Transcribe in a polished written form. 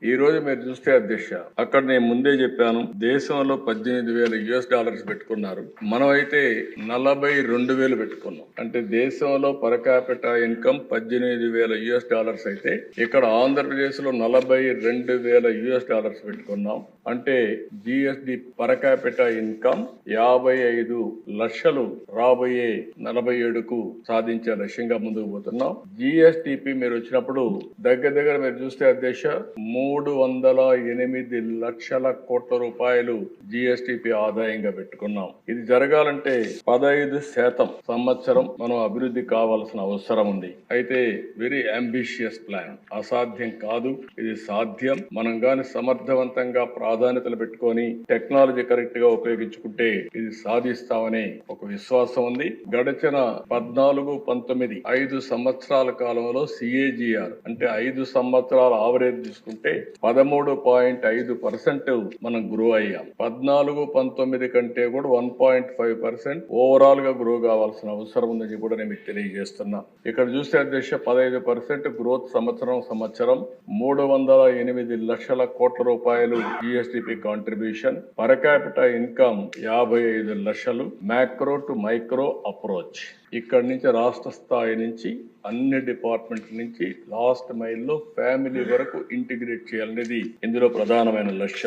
ఈ రోజు మీరు చూస్తే అధ్యక్ష, అక్కడ నేను ముందే చెప్పాను, దేశంలో $18,000 పెట్టుకున్నారు. మనం అయితే 42,000 పెట్టుకున్నాం. అంటే దేశంలో పర్ క్యాపిటా ఇన్కమ్ $18,000 అయితే ఇక్కడ ఆంధ్రప్రదేశ్ లో $42,000 పెట్టుకున్నాం. అంటే జిఎస్డి పర్ క్యాపిటా ఇన్కమ్ 55 లక్షలు రాబోయే 47కు సాధించే లక్ష్యంగా ముందుకు పోతున్నాం. జిఎస్టిపి మీరు వచ్చినప్పుడు దగ్గర మీరు చూస్తే అధ్యక్ష 308 లక్షల కోట్ల రూపాయలు జిఎస్టిపి ఆదాయంగా పెట్టుకున్నాం. ఇది జరగాలంటే 15% సంవత్సరం మనం అభివృద్ధి కావాల్సిన అవసరం ఉంది. అయితే వెరీ అంబిషియస్ ప్లాన్, అసాధ్యం కాదు, ఇది సాధ్యం. మనం గాని సమర్థవంతంగా ప్రాధాన్యతలు పెట్టుకొని టెక్నాలజీ కరెక్ట్ గా ఉపయోగించుకుంటే ఇది సాధిస్తామనే ఒక విశ్వాసం ఉంది. గడిచిన 14-19 5 సంవత్సరాల కాలంలో సిఏజిఆర్ అంటే 5 సంవత్సరాల ఆవరేజ్ తీసుకుంటే 13.5% మనం గ్రో అయ్యాం. 14-19 కంటే కూడా 1.5% ఓవరాల్ గా గ్రో కావాల్సిన అవసరం ఉందని కూడా నేను మీకు తెలియజేస్తున్నా. ఇక్కడ చూస్తే అధ్యక్ష 15% గ్రోత్ సంవత్సరం 308 లక్షల కోట్ల రూపాయలు GSTP contribution, per capital income 55 లక్షలు. మ్యాక్రో టు మైక్రో అప్రోచ్, ఇక్కడి నుంచి రాష్ట్ర స్థాయి నుంచి అన్ని డిపార్ట్మెంట్ నుంచి లాస్ట్ మైల్ లో ఫ్యామిలీ వరకు ఇంటిగ్రేట్ చేయాలనేది ఇందులో ప్రధానమైన లక్ష్యం.